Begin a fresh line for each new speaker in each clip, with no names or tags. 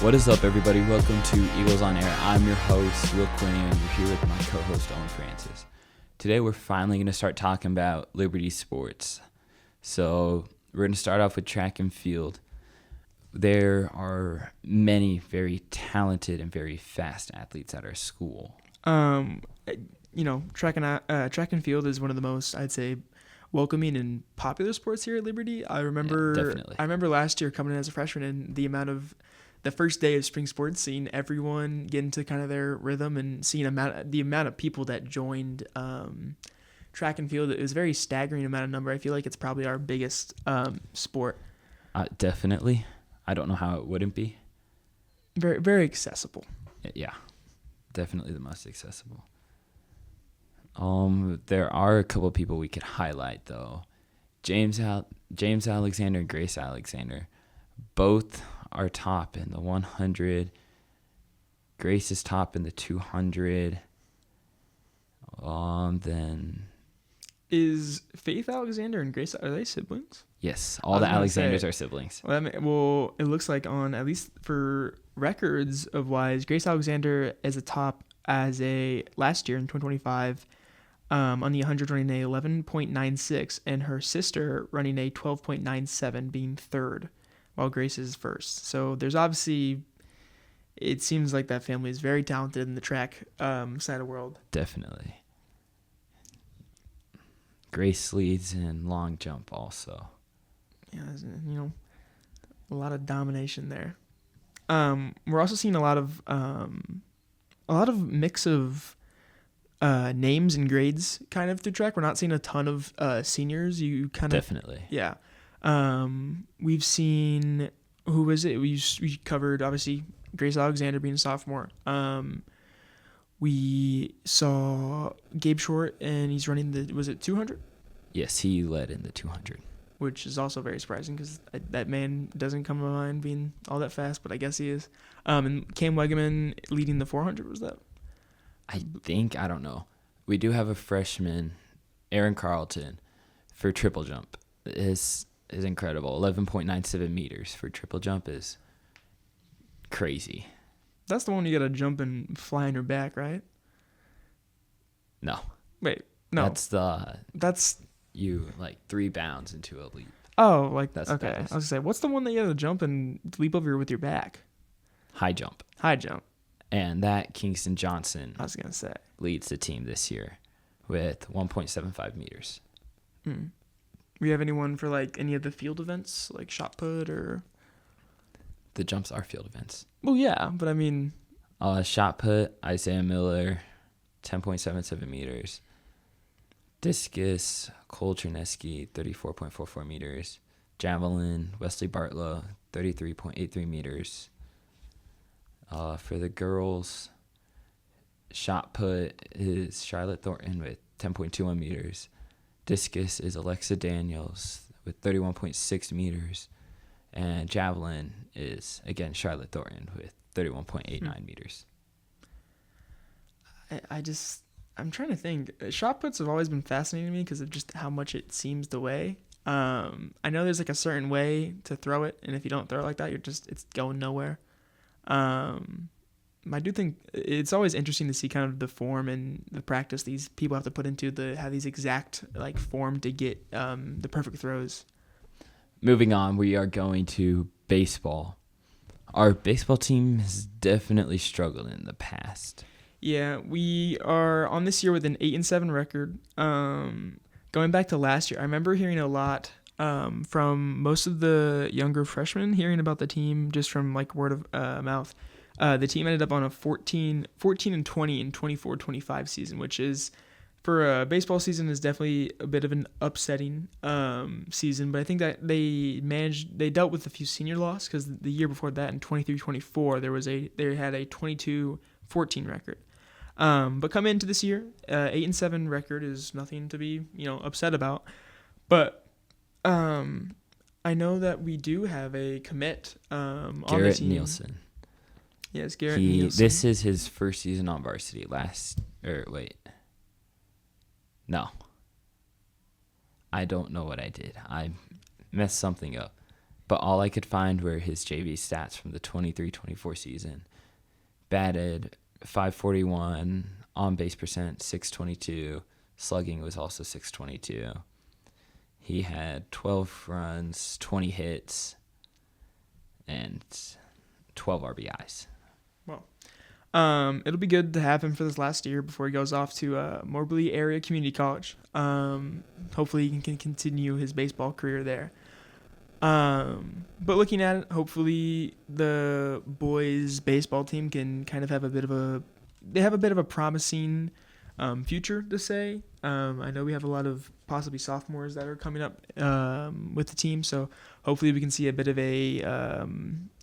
What is up, everybody? Welcome to Eagles on Air. I'm your host, Will Quinney, and we're here with my co-host, Owen Francis. Today, we're finally going to start talking about Liberty sports. So, we're going to start off with track and field. There are many very talented and very fast athletes at our school.
Track and field is one of the most, I'd say, welcoming and popular sports here at Liberty. I remember last year coming in as a freshman and the first day of spring sports, seeing everyone get into kind of their rhythm and seeing the amount of people that joined track and field. It was a very staggering amount of number. I feel like it's probably our biggest sport.
Definitely. I don't know how it wouldn't be.
Very, very accessible.
Yeah, definitely the most accessible. There are a couple of people we could highlight, though. James Alexander and Grace Alexander, both are top in the 100. Grace is top in the 200. Then
is Faith Alexander and Grace, are they siblings?
Yes, all the Alexanders are siblings.
Well, it looks like on, at least for records of wise, Grace Alexander is a top last year in 2025 on the 100 running a 11.96, and her sister running a 12.97, being third, while Grace is first. So there's obviously, it seems like that family is very talented in the track side of the world.
Definitely. Grace leads in long jump also.
Yeah, a lot of domination there. We're also seeing a lot of mix of names and grades kind of through track. We're not seeing a ton of seniors.
Definitely.
Yeah. We've seen, who was it? We covered, obviously, Grace Alexander being a sophomore. We saw Gabe Short, and he's running was it 200?
Yes, he led in the 200.
Which is also very surprising because that man doesn't come to mind being all that fast, but I guess he is. And Cam Wegeman leading the 400, was that?
I don't know. We do have a freshman, Aaron Carlton, for triple jump. Is incredible. 11.97 meters for triple jump is crazy.
That's the one you got to jump and fly on your back, right?
No.
Wait, no.
That's you like 3 bounds into a leap.
Oh, like
that's
okay. I was gonna say, what's the one that you got to jump and leap over with your back?
High jump.
High jump.
And that Kingston Johnson,
I was gonna say,
leads the team this year with 1.75 meters.
We have anyone for like any of the field events, like shot put or?
The jumps are field events.
Well, yeah, but I mean,
shot put, Isaiah Miller, 10.77 meters. Discus, Cole Chernesky, 34.44 meters. Javelin, Wesley Bartlow, 33.83 meters. For the girls, shot put is Charlotte Thornton with 10.21 meters. Discus is Alexa Daniels with 31.6 meters. And javelin is, again, Charlotte Thornton with 31.89 meters.
I'm trying to think. Shot puts have always been fascinating to me because of just how much it seems to weigh. I know there's like a certain way to throw it, and if you don't throw it like that, it's going nowhere. I do think it's always interesting to see kind of the form and the practice these people have to put into have these exact like form to get the perfect throws.
Moving on, we are going to baseball. Our baseball team has definitely struggled in the past.
Yeah, we are on this year with an 8-7 record. Going back to last year, I remember hearing a lot from most of the younger freshmen, hearing about the team just from like word of mouth. The team ended up on a 14-20 and 24-25 season, which is, for a baseball season, is definitely a bit of an upsetting season. But I think that they dealt with a few senior loss because the year before that, in 23-24, they had a 22-14 record. But come into this year, 8-7 record is nothing to be upset about. But I know that we do have a commit on the team.
Nielsen.
Yes, Garrett Nielsen.
This is his first season on varsity. No. I don't know what I did. I messed something up. but all I could find were his JV stats from the 23-24 season. Batted .541, on base percent 622, slugging was also 622. He had 12 runs, 20 hits, and 12 RBIs.
Well, it'll be good to have him for this last year before he goes off to Moberly Area Community College. Hopefully he can continue his baseball career there. But looking at it, hopefully the boys baseball team can kind of have a bit of a promising future to say. I know we have a lot of possibly sophomores that are coming up with the team, so hopefully we can see a bit of a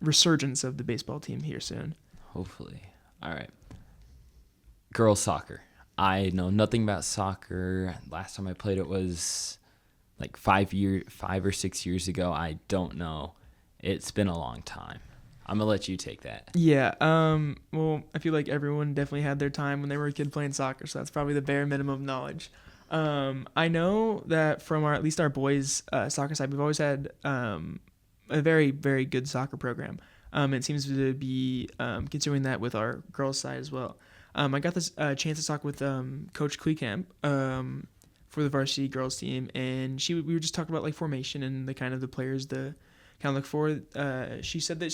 resurgence of the baseball team here soon.
Hopefully. All right. Girls soccer. I know nothing about soccer. Last time I played it was like 5 or 6 years ago. I don't know. It's been a long time. I'm gonna let you take that.
Yeah. Well, I feel like everyone definitely had their time when they were a kid playing soccer, so that's probably the bare minimum of knowledge. I know that from at least our boys' soccer side, we've always had a very, very good soccer program. It seems to be continuing that with our girls' side as well. I got this chance to talk with Coach Kleekamp for the varsity girls team, and we were just talking about like formation and the kind of the players to kind of look for. She said that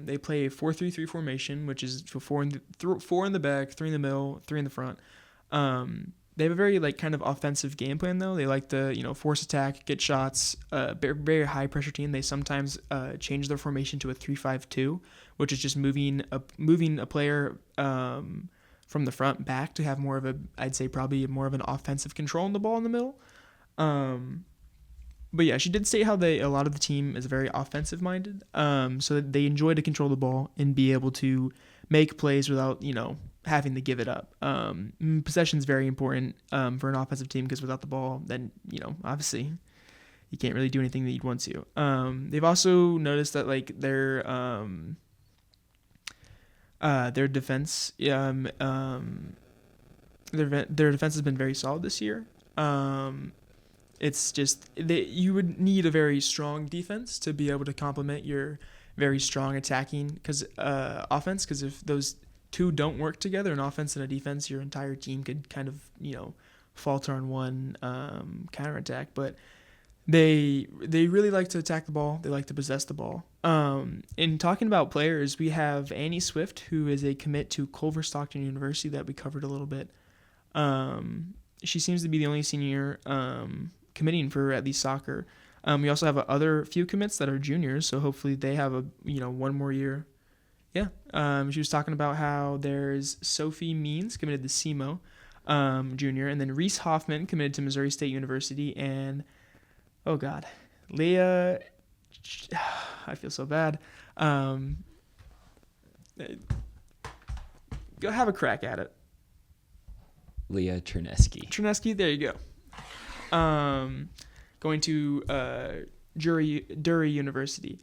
they play a 4-3-3 formation, which is four in the back, 3 in the middle, 3 in the front. They have a very like kind of offensive game plan though. They like to force attack, get shots. Very, very high pressure team. They sometimes change their formation to a 3-5-2, which is just moving a player from the front back to have more of I'd say probably more of an offensive control on the ball in the middle. But yeah, she did state how a lot of the team is very offensive minded. So that they enjoy to control the ball and be able to make plays without having to give it up. Possession is very important for an offensive team because without the ball, then obviously you can't really do anything that you'd want to. They've also noticed that like their defense, their defense has been very solid this year. It's just that you would need a very strong defense to be able to complement your very strong attacking offense. Because if those two don't work together, an offense and a defense, your entire team could kind of falter on one counterattack. But they really like to attack the ball. They like to possess the ball. In talking about players, we have Annie Swift, who is a commit to Culver Stockton University that we covered a little bit. She seems to be the only senior committing for at least soccer. We also have other few commits that are juniors, so hopefully they have one more year. Yeah. She was talking about how there's Sophie Means committed to SEMO junior, and then Reese Hoffman committed to Missouri State University, and oh god, Leah, I feel so bad. Go have a crack at it.
Leah
Chernesky, there you go. Going to Drury University.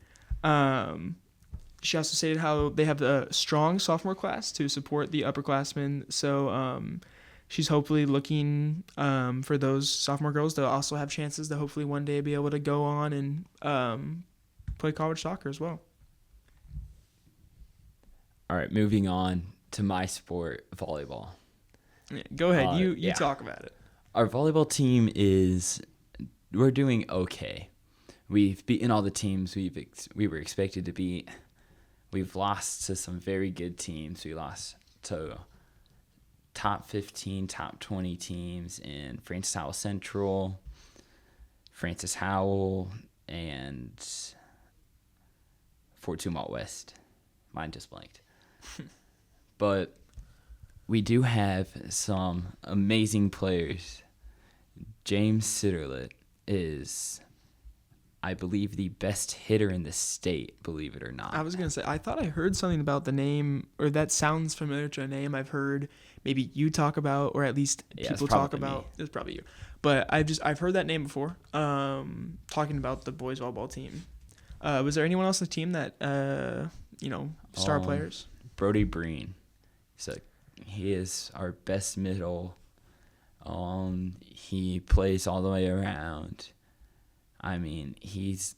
She also stated how they have a strong sophomore class to support the upperclassmen. So she's hopefully looking for those sophomore girls to also have chances to hopefully one day be able to go on and play college soccer as well.
All right, moving on to my sport, volleyball.
Yeah, go ahead. You talk about it.
Our volleyball team we're doing okay. We've beaten all the teams we were expected to beat. We've lost to some very good teams. We lost to top 15, top 20 teams in Francis Howell Central, Francis Howell, and Fort Tumalt West. Mine just blanked. But we do have some amazing players. James Sitterlet is, I believe, the best hitter in the state, believe it or not.
I was going to say, I thought I heard something about the name, or that sounds familiar to a name I've heard maybe you talk about, or at least people talk about.
Me.
It's probably you. But I've heard that name before, talking about the boys volleyball team. Was there anyone else on the team that, star players?
Brody Breen. He is our best middle. He plays all the way around. I mean, he's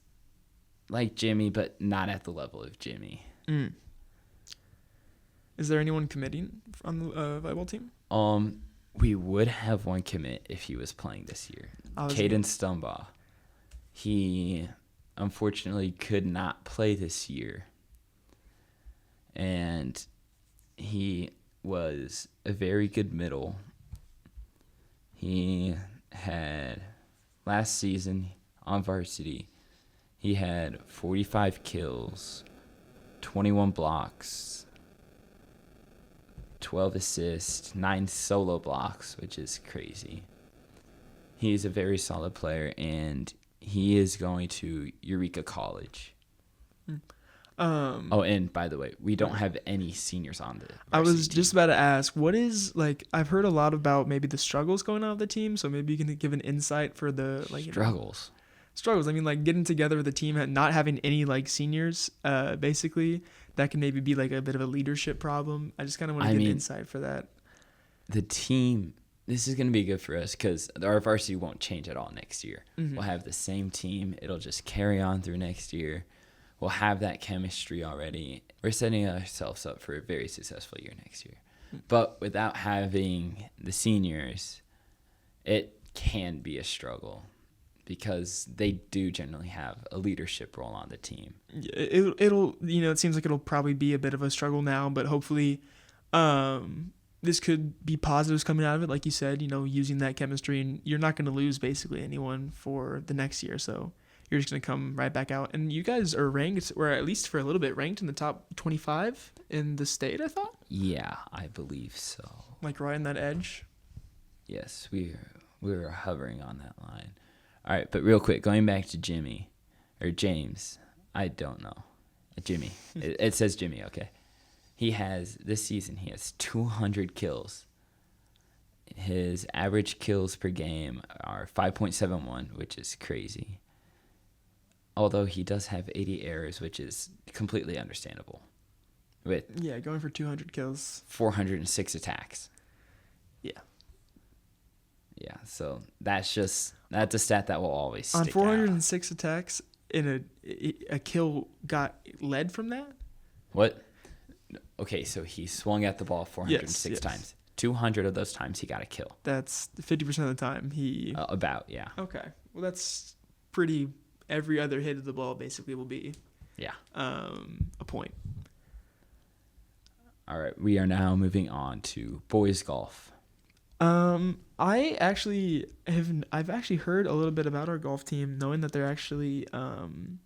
like Jimmy, but not at the level of Jimmy.
Mm. Is there anyone committing on the volleyball team?
We would have one commit if he was playing this year. Caden Stumbaugh. He unfortunately could not play this year. And he was a very good middle. He had, last season on varsity, he had 45 kills, 21 blocks, 12 assists, 9 solo blocks, which is crazy. He's a very solid player, and he is going to Eureka College. And by the way, we don't have any seniors on the varsity
I was
team.
just about to ask, what is, like, I've heard a lot about maybe the struggles going on with the team, so maybe you can give an insight for the, like,
struggles.
Struggles. I mean, like, getting together with the team and not having any, like, seniors, basically, that can maybe be, like, a bit of a leadership problem. I just kind of want to get an insight for that.
The team, this is going to be good for us because our varsity won't change at all next year.
Mm-hmm.
We'll have the same team. It'll just carry on through next year. We'll have that chemistry already. We're setting ourselves up for a very successful year next year. But without having the seniors, it can be a struggle because they do generally have a leadership role on the team.
It'll it seems like it'll probably be a bit of a struggle now, but hopefully this could be positives coming out of it. Like you said, using that chemistry, and you're not going to lose basically anyone for the next year. So you're just going to come right back out. And you guys are ranked, or at least for a little bit, ranked in the top 25 in the state, I thought?
Yeah, I believe so.
Like right on that edge?
Yes, we were hovering on that line. All right, but real quick, going back to Jimmy, or James, I don't know. Jimmy. It says Jimmy, okay. This season, he has 200 kills. His average kills per game are 5.71, which is crazy. Although he does have 80 errors, which is completely understandable.
Going for 200 kills.
406 attacks.
Yeah.
Yeah, so that's a stat that will always stick
on 406 attacks, in a kill got led from that?
What? Okay, so he swung at the ball 406 times. 200 of those times he got a kill.
That's 50% of the time he...
yeah.
Okay. Well, that's pretty... Every other hit of the ball basically will be a point. All
right, we are now moving on to boys golf.
I've actually heard a little bit about our golf team, knowing that they're actually I've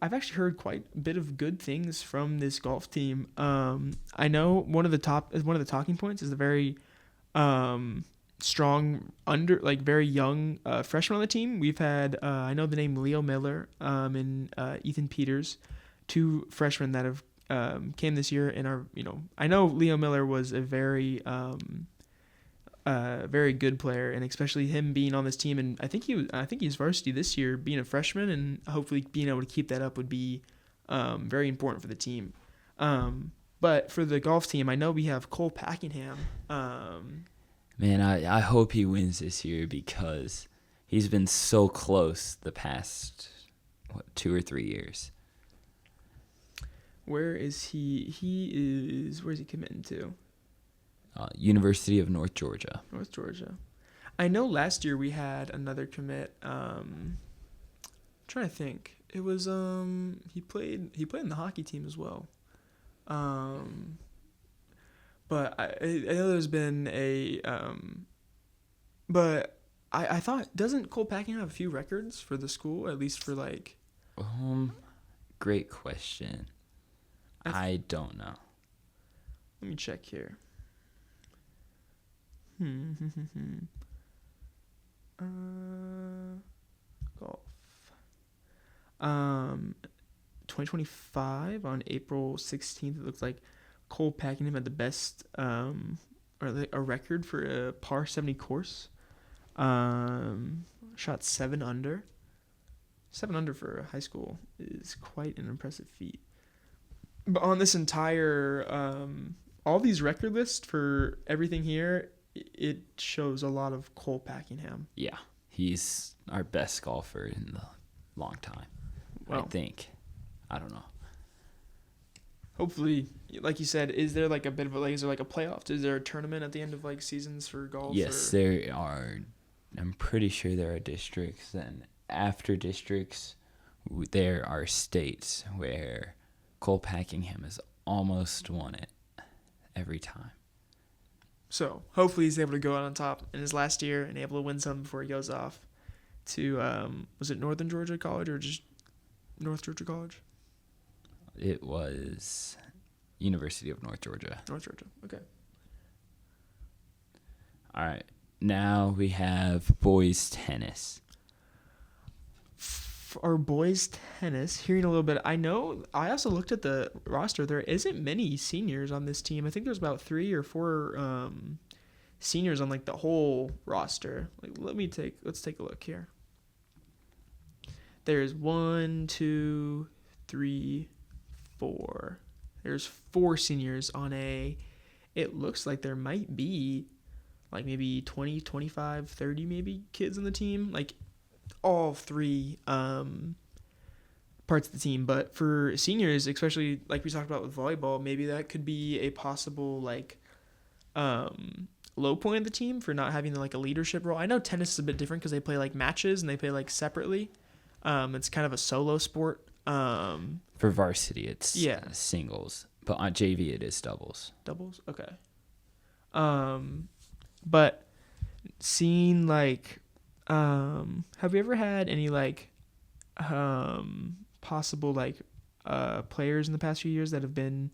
actually heard quite a bit of good things from this golf team. I know one of the talking points is the very strong very young freshman on the team. We've had I know the name Leo Miller and Ethan Peters, 2 freshmen that have came this year and are I know Leo Miller was a very very good player, and especially him being on this team, and I think he's varsity this year, being a freshman, and hopefully being able to keep that up would be very important for the team. But for the golf team, I know we have Cole Packingham.
Man, I hope he wins this year because he's been so close the past 2 or 3 years.
Where is he? Where's he committing to?
University of North Georgia.
North Georgia. I know last year we had another commit. I'm trying to think. It was he played in the hockey team as well. But I know there's been a but I thought, doesn't Cole Packingham have a few records for the school, at least for like
great question. I don't know.
Let me check here. Golf. 2025 on April 16th, it looks like Cole Packingham had the best or a record for a par 70 course. Shot 7 under. 7 under for a high school is quite an impressive feat. But on this entire all these record lists for everything here, it shows a lot of Cole Packingham.
Yeah, he's our best golfer in a long time.
Well,
I think. I don't know.
hopefully, like you said, is there like a bit of a is there like a playoff? Is there a tournament at the end of like seasons for golf?
Yes,
or?
there are. I'm pretty sure there are districts. Then after districts, there are states where Cole Packingham has almost won it every time.
So hopefully he's able to go out on top in his last year and able to win some before he goes off to was it Northern Georgia College or just North Georgia College?
It was University of North Georgia.
North Georgia. Okay.
All right. Now we have boys tennis.
For boys tennis, hearing a little bit, I also looked at the roster. There isn't many seniors on this team. I think there's about 3 or 4 seniors on like the whole roster. Like let's take a look here. There's 1, 2, 3, 4. There's 4 seniors on it looks like there might be like maybe 20, 25, 30 maybe kids on the team. Like all 3 parts of the team. But for seniors, especially like we talked about with volleyball, maybe that could be a possible like low point of the team for not having like a leadership role. I know tennis is a bit different because they play like matches and they play like separately. It's kind of a solo sport.
For varsity, it's singles, but on JV it is doubles.
Doubles? Okay. But seeing like, have you ever had any like, possible like, players in the past few years that have been,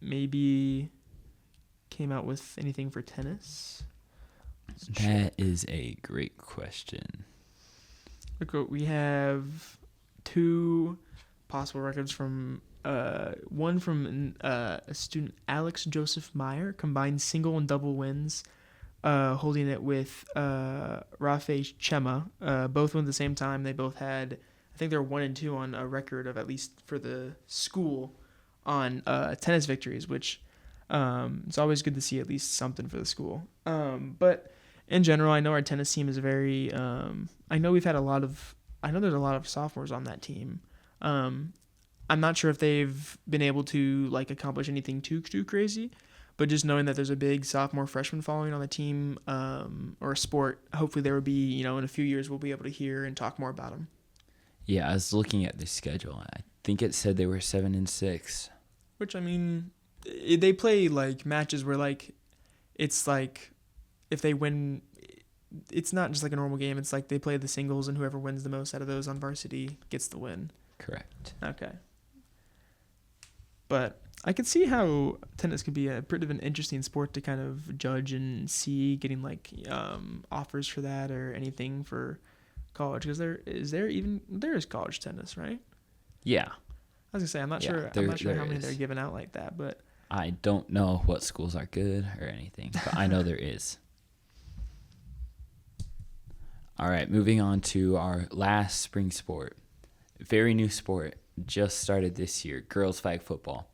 maybe came out with anything for tennis?
That is a great question.
Look, we have 2 possible records from one from a student, Alex Joseph Meyer, combined single and double wins, holding it with Rafe Chema. Both won at the same time. They both had, I think they're 1 and 2 on a record of, at least for the school, on tennis victories, which it's always good to see at least something for the school. But in general, I know our tennis team is very. I know there's a lot of sophomores on that team. I'm not sure if they've been able to like accomplish anything too crazy, but just knowing that there's a big sophomore freshman following on the team, or a sport, hopefully there will be, in a few years we'll be able to hear and talk more about them.
Yeah, I was looking at the schedule. I think it said they were 7-6.
Which, I mean, they play like matches where like it's like if they win, it's not just like a normal game. It's like they play the singles, and whoever wins the most out of those on varsity gets the win.
Correct.
Okay. But I could see how tennis could be a pretty of an interesting sport to kind of judge and see, getting like offers for that or anything for college, because there is college tennis, right?
Yeah.
I was gonna say I'm not sure how many they're giving out like that, but
I don't know what schools are good or anything, but I know there is. All right, moving on to our last spring sport. Very new sport, just started this year, girls flag football.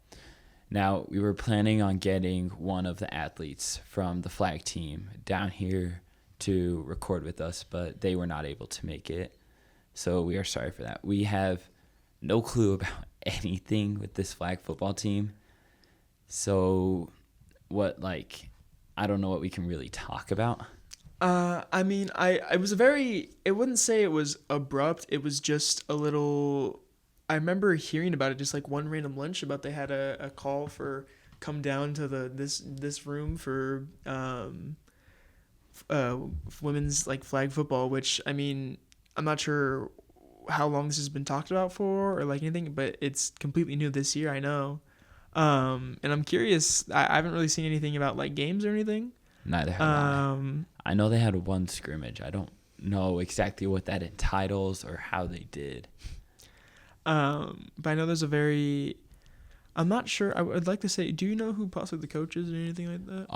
Now, we were planning on getting one of the athletes from the flag team down here to record with us, but they were not able to make it. So we are sorry for that. We have no clue about anything with this flag football team. So I don't know what we can really talk about.
I mean, I wouldn't say it was abrupt. It was just a little, I remember hearing about it just like one random lunch about they had a call for come down to this room for women's like flag football, which, I mean, I'm not sure how long this has been talked about for or like anything, but it's completely new this year, I know. And I'm curious, I haven't really seen anything about like games or anything.
Neither have I know they had one scrimmage. I don't know exactly what that entitles or how they did.
But I know I'm not sure. I would like to say, do you know who possibly the coach is or anything like that?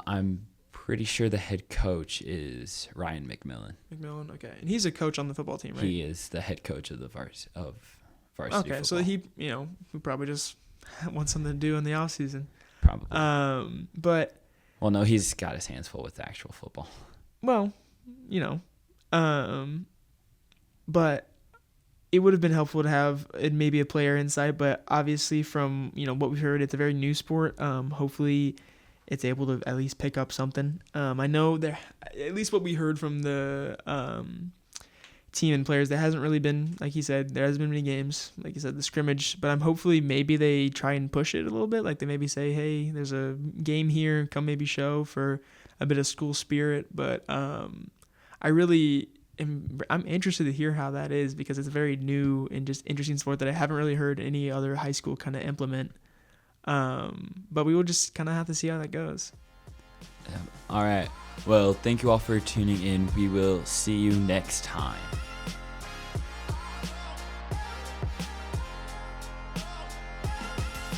I'm pretty sure the head coach is Ryan McMillan.
McMillan, okay. And he's a coach on the football team, right?
He is the head coach of the varsity
okay,
football.
So he probably just wants something to do in the off season.
Probably.
But
well, no, he's got his hands full with the actual football.
Well, but it would have been helpful to have maybe a player insight, but obviously from what we've heard, it's a very new sport. Hopefully, it's able to at least pick up something. I know there, at least what we heard from the team and players, there hasn't really been, like he said, there hasn't been many games, like you said, the scrimmage. But I'm hopefully maybe they try and push it a little bit, like they maybe say, hey, there's a game here, come maybe show for a bit of school spirit. But I really I'm interested to hear how that is, because it's a very new and just interesting sport that I haven't really heard any other high school kind of implement. But we will just kind of have to see how that goes.
All right. Well, thank you all for tuning in. We will see you next time.